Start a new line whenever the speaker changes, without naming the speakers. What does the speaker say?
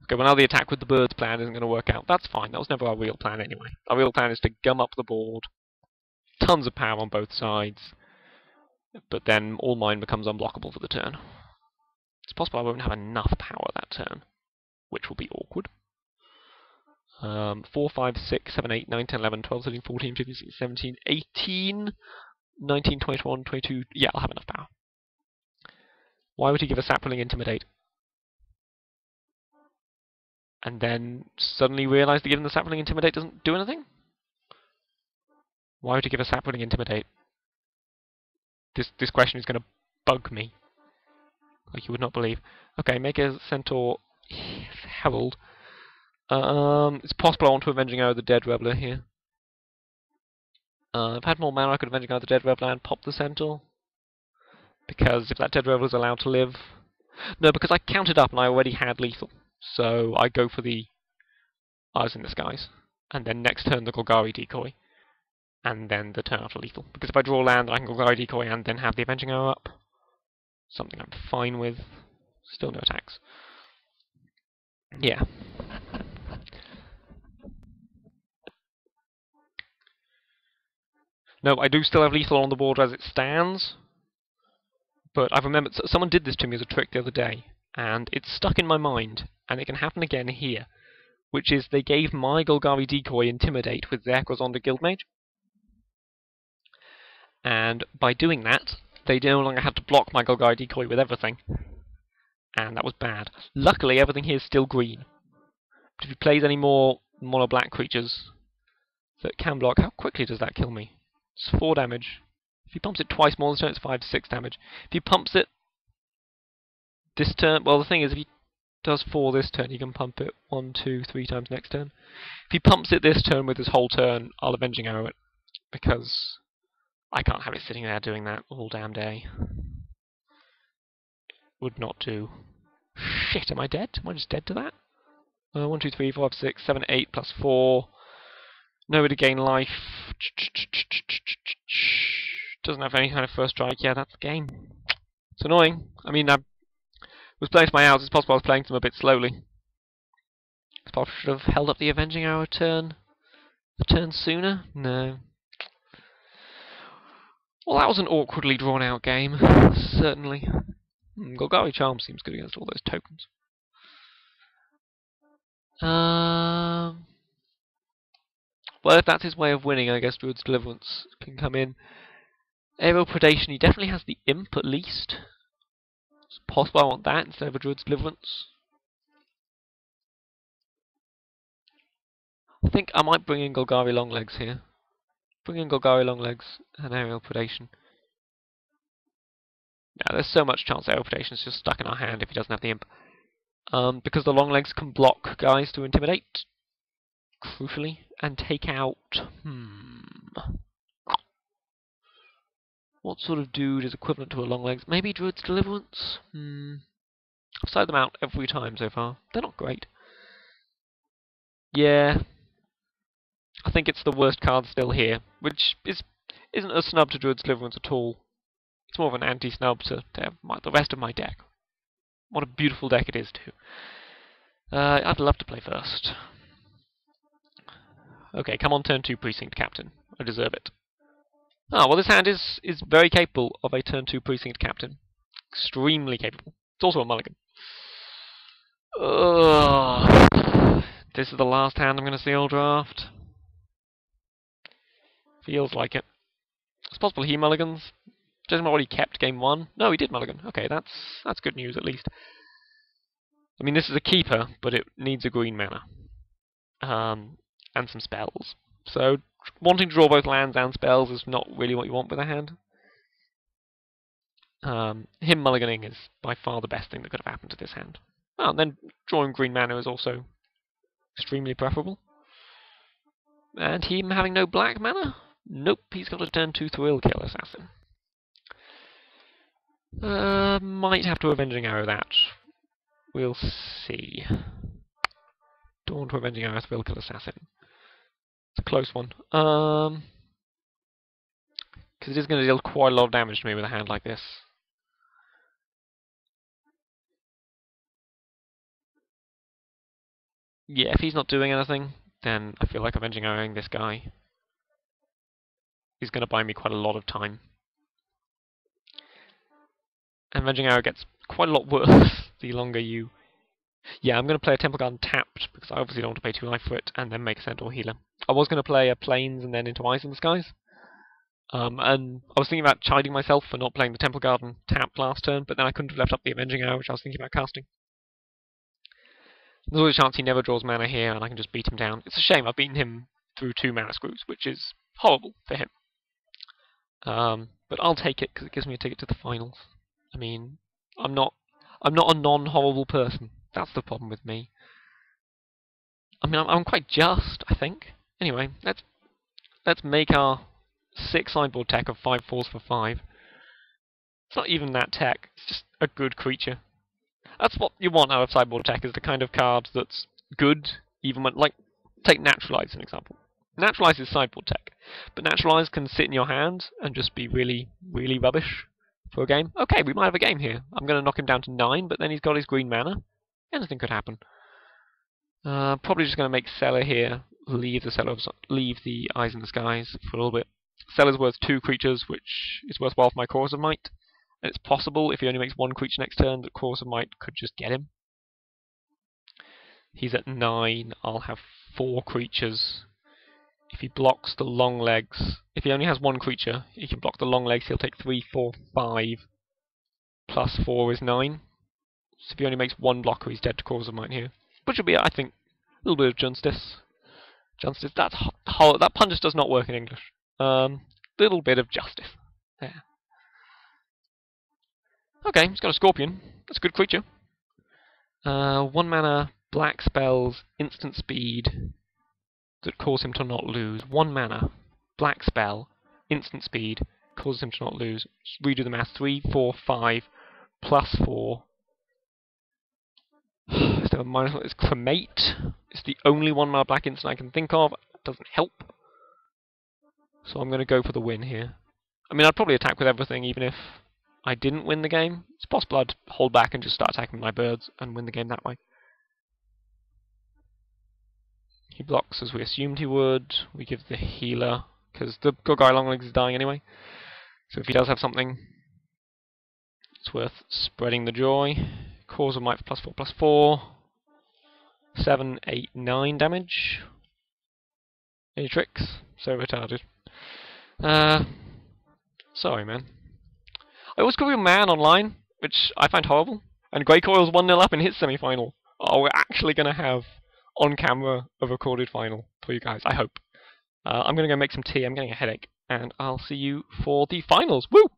Okay, well now the attack with the birds plan isn't going to work out. That's fine, that was never our real plan anyway. Our real plan is to gum up the board, tons of power on both sides, but then all mine becomes unblockable for the turn. It's possible I won't have enough power that turn, which will be awkward. 4, 5, 6, 7, 8, 9, 10, 11, 12, 13, 14, 15, 16, 17, 18, 19, 21, 22... Yeah, I'll have enough power. Why would he give a sapling Intimidate? And then suddenly realise that giving the sapling Intimidate doesn't do anything? Why would he give a sapling Intimidate? This question is going to bug me. Like you would not believe. Okay, make a Centaur Herald. It's possible I want to Avenging Arrow the Dead Reveler here. If I had more mana, I could Avenging Arrow the Dead Reveler and pop the Centaur. Because if that Dead Reveler is allowed to live... No, because I counted up and I already had lethal. So I go for the Eyes in the Skies. And then next turn the Golgari Decoy. And then the turn after lethal. Because if I draw land, I can Golgari Decoy and then have the Avenging Arrow up. Something I'm fine with. Still no attacks. Yeah. No, I do still have lethal on the board as it stands. But I've remembered, someone did this to me as a trick the other day, and it's stuck in my mind, and it can happen again here, which is they gave my Golgari Decoy Intimidate with Zephyr's on the Guildmage, and by doing that, they no longer had to block my Golgari Decoy with everything, and that was bad. Luckily, everything here is still green, but if he plays any more mono black creatures that can block, how quickly does that kill me? It's 4 damage. If he pumps it twice more this turn, it's 5 to 6 damage. If he pumps it this turn, well, the thing is, if he does 4 this turn, he can pump it 1, 2, 3 times next turn. If he pumps it this turn with his whole turn, I'll Avenging Arrow it, because I can't have it sitting there doing that all damn day. Would not do. Shit, am I dead? Am I just dead to that? 1, 2, 3, 4, 5, 6, 7, 8, plus 4. Nowhere to gain life. Doesn't have any kind of first strike. Yeah, that's the game. It's annoying. I mean, I was playing to my outs. It's possible I was playing them a bit slowly. It's possible I should have held up the Avenging Arrow turn a turn sooner. No. Well, that was an awkwardly drawn out game. Certainly. Golgari Charm seems good against all those tokens. Well, if that's his way of winning, I guess Druid's Deliverance can come in. Aerial Predation, he definitely has the Imp at least. It's possible I want that instead of a Druid's Deliverance. I think I might bring in Golgari Longlegs here. Bring in Golgari Longlegs and Aerial Predation. Yeah, there's so much chance Aerial Predation is just stuck in our hand if he doesn't have the Imp. Because the Longlegs can block guys to Intimidate, crucially, and take out... What sort of dude is equivalent to a Longlegs? Maybe Druid's Deliverance? I've sided them out every time so far. They're not great. Yeah. I think it's the worst card still here, which isn't a snub to Druid's Deliverance at all. It's more of an anti-snub to the rest of my deck. What a beautiful deck it is, too. I'd love to play first. Okay, come on, turn 2 Precinct Captain. I deserve it. Ah, well, this hand is very capable of a turn 2 Precinct Captain. Extremely capable. It's also a mulligan. This is the last hand I'm going to see all draft. Feels like it. It's possible he mulligans. Doesn't know what he kept game 1. No, he did mulligan. Okay, that's good news at least. I mean, this is a keeper, but it needs a green mana. And some spells. So, wanting to draw both lands and spells is not really what you want with a hand. Him mulliganing is by far the best thing that could have happened to this hand. Oh, and then drawing green mana is also extremely preferable. And him having no black mana? Nope, he's got a turn 2 Thrill Kill Assassin. Might have to Avenging Arrow that. We'll see. Dawn to Avenging Arrow, Thrill Kill Assassin. It's a close one. Because it is going to deal quite a lot of damage to me with a hand like this. yeah, if he's not doing anything, then I feel like avenging arrowing this guy is going to buy me quite a lot of time. And avenging arrow gets quite a lot worse the longer you... Yeah, I'm going to play a Temple Garden tapped, because I obviously don't want to pay 2 life for it, and then make a Centaur healer. I was going to play a Plains and then into Eyes in the Skies. And I was thinking about chiding myself for not playing the Temple Garden tapped last turn, but then I couldn't have left up the Avenging Arrow, which I was thinking about casting. There's always a chance he never draws mana here, and I can just beat him down. It's a shame, I've beaten him through 2 mana screws, which is horrible for him. But I'll take it, because it gives me a ticket to the finals. I mean, I'm not a non-horrible person. That's the problem with me. I mean, I'm quite just, I think. Anyway, let's make our 6 sideboard tech of 5/4s for 5. It's not even that tech, it's just a good creature. That's what you want out of sideboard tech, is the kind of card that's good, even when, like, take Naturalize as an example. Naturalize is sideboard tech, but Naturalize can sit in your hand and just be really, really rubbish for a game. Okay, we might have a game here. I'm going to knock him down to 9, but then he's got his green mana. Anything could happen. Probably just going to make Cellar here, leave the Eyes in the Skies for a little bit. Cellar's worth 2 creatures, which is worthwhile for my Chorus of Might. And it's possible, if he only makes 1 creature next turn, that Chorus of Might could just get him. He's at 9, I'll have 4 creatures. If he blocks the long legs, if he only has 1 creature, he can block the long legs, he'll take 3, 4, 5. Plus 4 is 9. So if he only makes 1 blocker, he's dead to Chorus of Might here. Which would be, I think, a little bit of justice. That pun just does not work in English. Little bit of justice. There. Okay, he's got a Scorpion. That's a good creature. 1 mana, black spells, instant speed, that cause him to not lose. 1 mana, black spell, instant speed, causes him to not lose. Just redo the math. 3, 4, 5, plus 4. Is there a minus? It's Cremate. It's the only 1 mana black instant I can think of. That doesn't help. So I'm going to go for the win here. I mean, I'd probably attack with everything, even if I didn't win the game. It's possible I'd hold back and just start attacking my birds and win the game that way. He blocks as we assumed he would. We give the healer, because the good guy Longlegs is dying anyway. So if he does have something, it's worth spreading the joy. Cause of Might for +4/+4. 7, 8, 9 damage. Any tricks? So retarded. Sorry, man. I always call you man online, which I find horrible. And Grey Coil's 1-0 up in his semi-final. Oh, we're actually going to have on-camera a recorded final for you guys, I hope. I'm going to go make some tea, I'm getting a headache, and I'll see you for the finals. Woo!